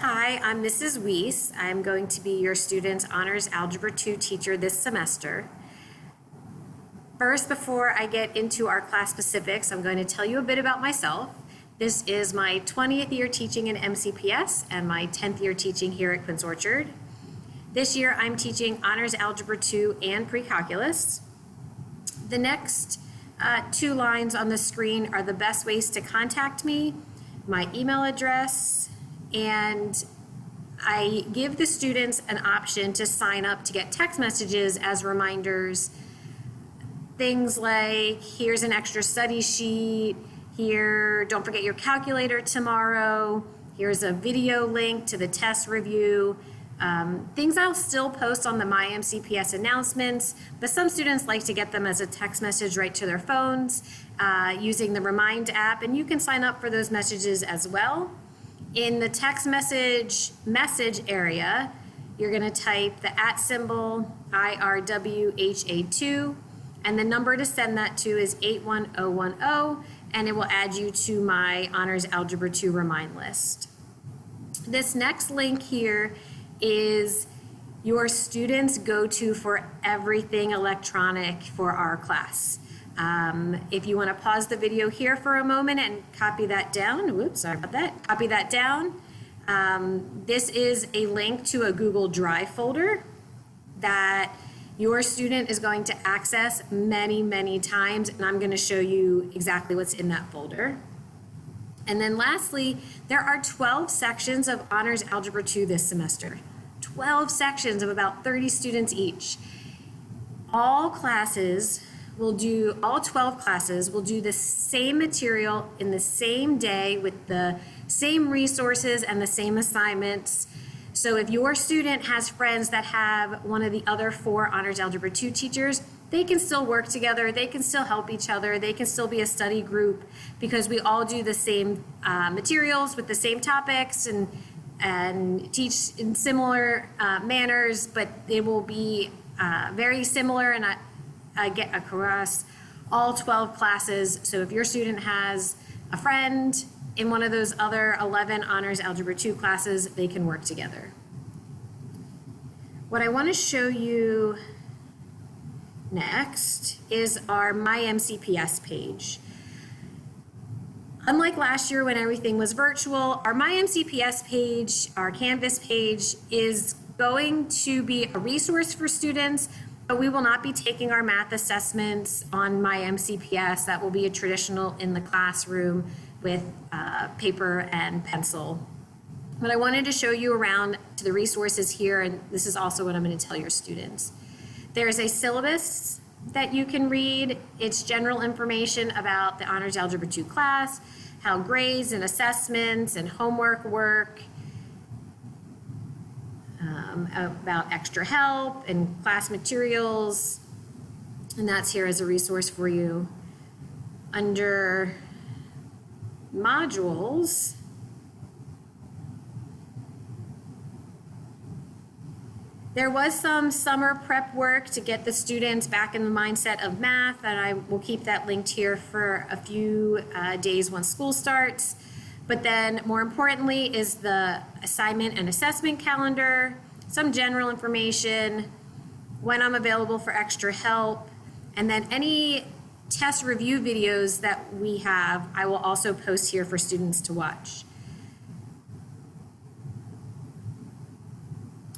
Hi, I'm Mrs. Weiss. I'm going to be your student's Honors Algebra 2 teacher this semester. First, before I get into our class specifics, I'm going to tell you a bit about myself. This is my 20th year teaching in MCPS and my 10th year teaching here at Quince Orchard. This year, I'm teaching Honors Algebra 2 and Pre-Calculus. The next two lines on the screen are the best ways to contact me, my email address, and I give the students an option to sign up to get text messages as reminders. Things like, here's an extra study sheet, here, don't forget your calculator tomorrow, here's a video link to the test review. Things I'll still post on the MyMCPS announcements, but some students like to get them as a text message right to their phones using the Remind app, and you can sign up for those messages as well. In the text message area, you're going to type the @ IRW HA2, and the number to send that to is 81010, and it will add you to my Honors Algebra 2 Remind list. This next link here is your students' go-to for everything electronic for our class. If you want to pause the video here for a moment and copy that down, whoops, sorry about that, copy that down. This is a link to a Google Drive folder that your student is going to access many, many times, and I'm going to show you exactly what's in that folder. And then lastly, there are 12 sections of Honors Algebra 2 this semester. 12 sections of about 30 students each. All 12 classes will do the same material in the same day with the same resources and the same assignments. So if your student has friends that have one of the other 4 Honors Algebra 2 teachers, they can still work together, they can still help each other, they can still be a study group because we all do the same materials with the same topics and teach in similar manners, but they will be very similar and get across all 12 classes. So if your student has a friend in one of those other 11 Honors Algebra 2 classes, they can work together. What I want to show you next is our MyMCPS page. Unlike last year when everything was virtual, our MyMCPS page, our Canvas page, is going to be a resource for students, but we will not be taking our math assessments on MyMCPS. That will be a traditional in the classroom with paper and pencil. But I wanted to show you around to the resources here, and this is also what I'm going to tell your students. There's a syllabus that you can read. It's general information about the Honors Algebra 2 class, how grades and assessments and homework work, about extra help and class materials, and that's here as a resource for you. Under modules, there was some summer prep work to get the students back in the mindset of math, and I will keep that linked here for a few days once school starts. But then more importantly is the assignment and assessment calendar, some general information, when I'm available for extra help, and then any test review videos that we have, I will also post here for students to watch.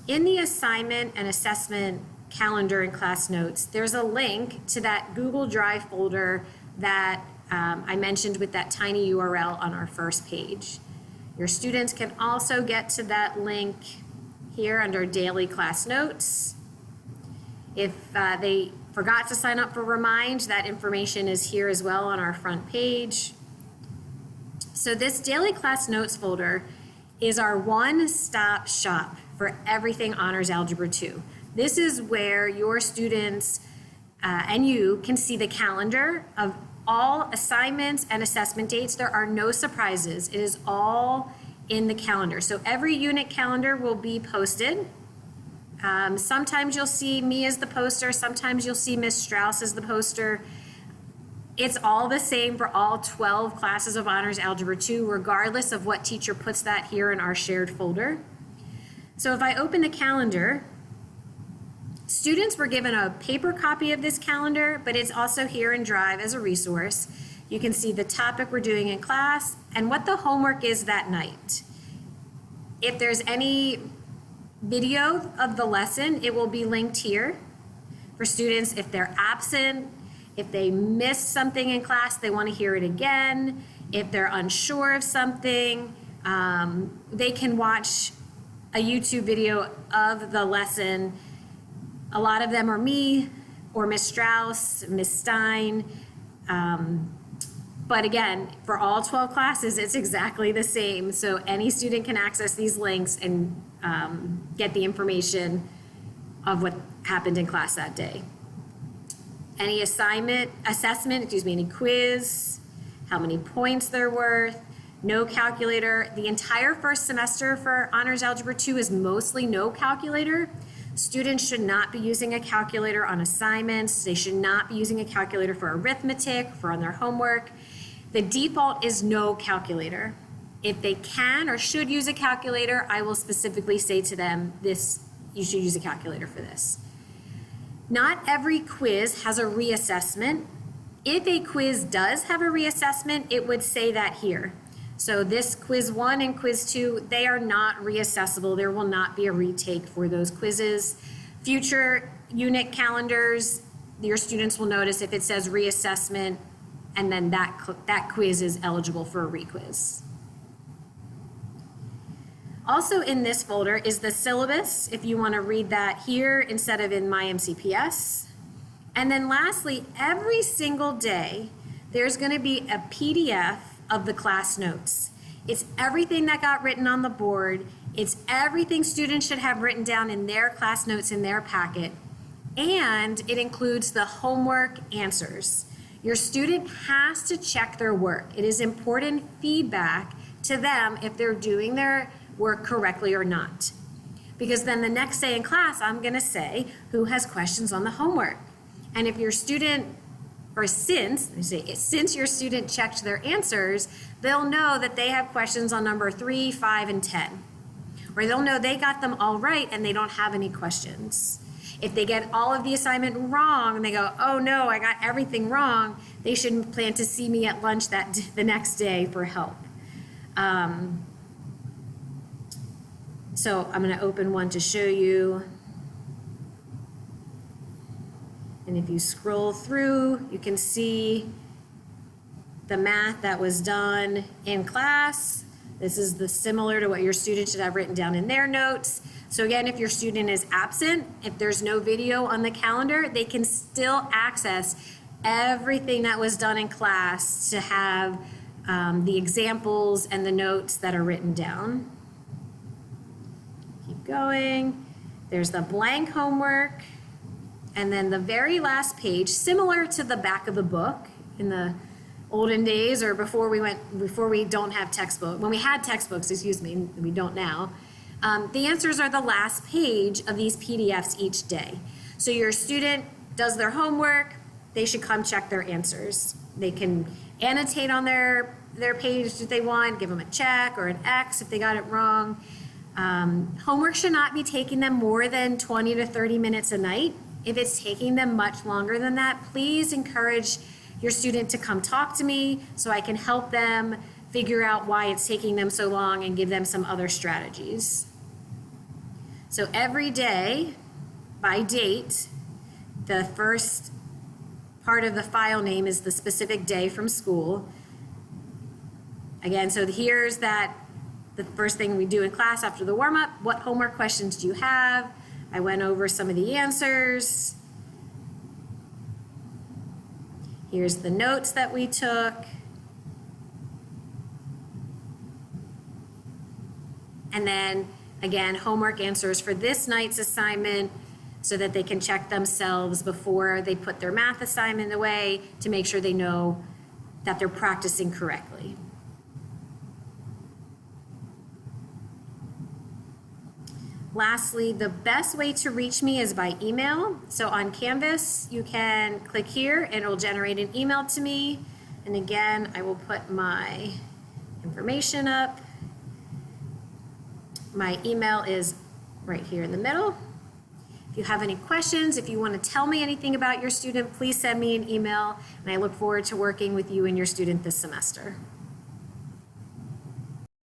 In the assignment and assessment calendar and class notes, there's a link to that Google Drive folder that I mentioned with that tiny URL on our first page. Your students can also get to that link here under Daily Class Notes. If they forgot to sign up for Remind, that information is here as well on our front page. So this Daily Class Notes folder is our one-stop shop for everything Honors Algebra 2. This is where your students and you can see the calendar of all assignments and assessment dates. There are no surprises. It is all in the calendar. So every unit calendar will be posted. Sometimes you'll see me as the poster, sometimes you'll see Ms. Strauss as the poster. It's all the same for all 12 classes of Honors Algebra 2, regardless of what teacher puts that here in our shared folder. So if I open the calendar, students were given a paper copy of this calendar, but it's also here in Drive as a resource. You can see the topic we're doing in class and what the homework is that night. If there's any video of the lesson, it will be linked here. For students, if they're absent, if they missed something in class, they want to hear it again. If they're unsure of something, they can watch a YouTube video of the lesson. A lot of them are me or Miss Strauss, Miss Stein. But again, for all 12 classes, it's exactly the same. So any student can access these links and get the information of what happened in class that day. Any assessment, any quiz, how many points they're worth, no calculator. The entire first semester for Honors Algebra 2 is mostly no calculator. Students should not be using a calculator on assignments. They should not be using a calculator for arithmetic, for on their homework. The default is no calculator. If they can or should use a calculator, I will specifically say to them, you should use a calculator for this. Not every quiz has a reassessment. If a quiz does have a reassessment, it would say that here. So this quiz 1 and quiz 2, they are not reassessable. There will not be a retake for those quizzes. Future unit calendars, your students will notice if it says reassessment, and then that quiz is eligible for a requiz. Also in this folder is the syllabus, if you want to read that here instead of in MyMCPS. And then lastly, every single day, there's going to be a PDF of the class notes. It's everything that got written on the board. It's everything students should have written down in their class notes in their packet. And it includes the homework answers. Your student has to check their work. It is important feedback to them if they're doing their work correctly or not. Because then the next day in class, I'm going to say, who has questions on the homework? And if your student, or since your student checked their answers, they'll know that they have questions on number 3, 5, and 10. Or they'll know they got them all right and they don't have any questions. If they get all of the assignment wrong and they go, oh no, I got everything wrong, they should plan to see me at lunch the next day for help. So I'm going to open one to show you. And if you scroll through, you can see the math that was done in class. This is similar to what your student should have written down in their notes. So again, if your student is absent, if there's no video on the calendar, they can still access everything that was done in class to have the examples and the notes that are written down. Keep going. There's the blank homework. And then the very last page, similar to the back of the book in the olden days or before we don't have textbook, when we had textbooks, we don't now. The answers are the last page of these PDFs each day. So your student does their homework, they should come check their answers. They can annotate on their page if they want, give them a check or an X if they got it wrong. Homework should not be taking them more than 20 to 30 minutes a night. If it's taking them much longer than that, please encourage your student to come talk to me so I can help them figure out why it's taking them so long and give them some other strategies. So every day, by date, the first part of the file name is the specific day from school. Again, so here's the first thing we do in class after the warm-up. What homework questions do you have? I went over some of the answers. Here's the notes that we took. And then, again, homework answers for this night's assignment so that they can check themselves before they put their math assignment away to make sure they know that they're practicing correctly. Lastly, the best way to reach me is by email. So on Canvas, you can click here and it'll generate an email to me. And again, I will put my information up. My email is right here in the middle. If you have any questions, if you want to tell me anything about your student, please send me an email, and I look forward to working with you and your student this semester.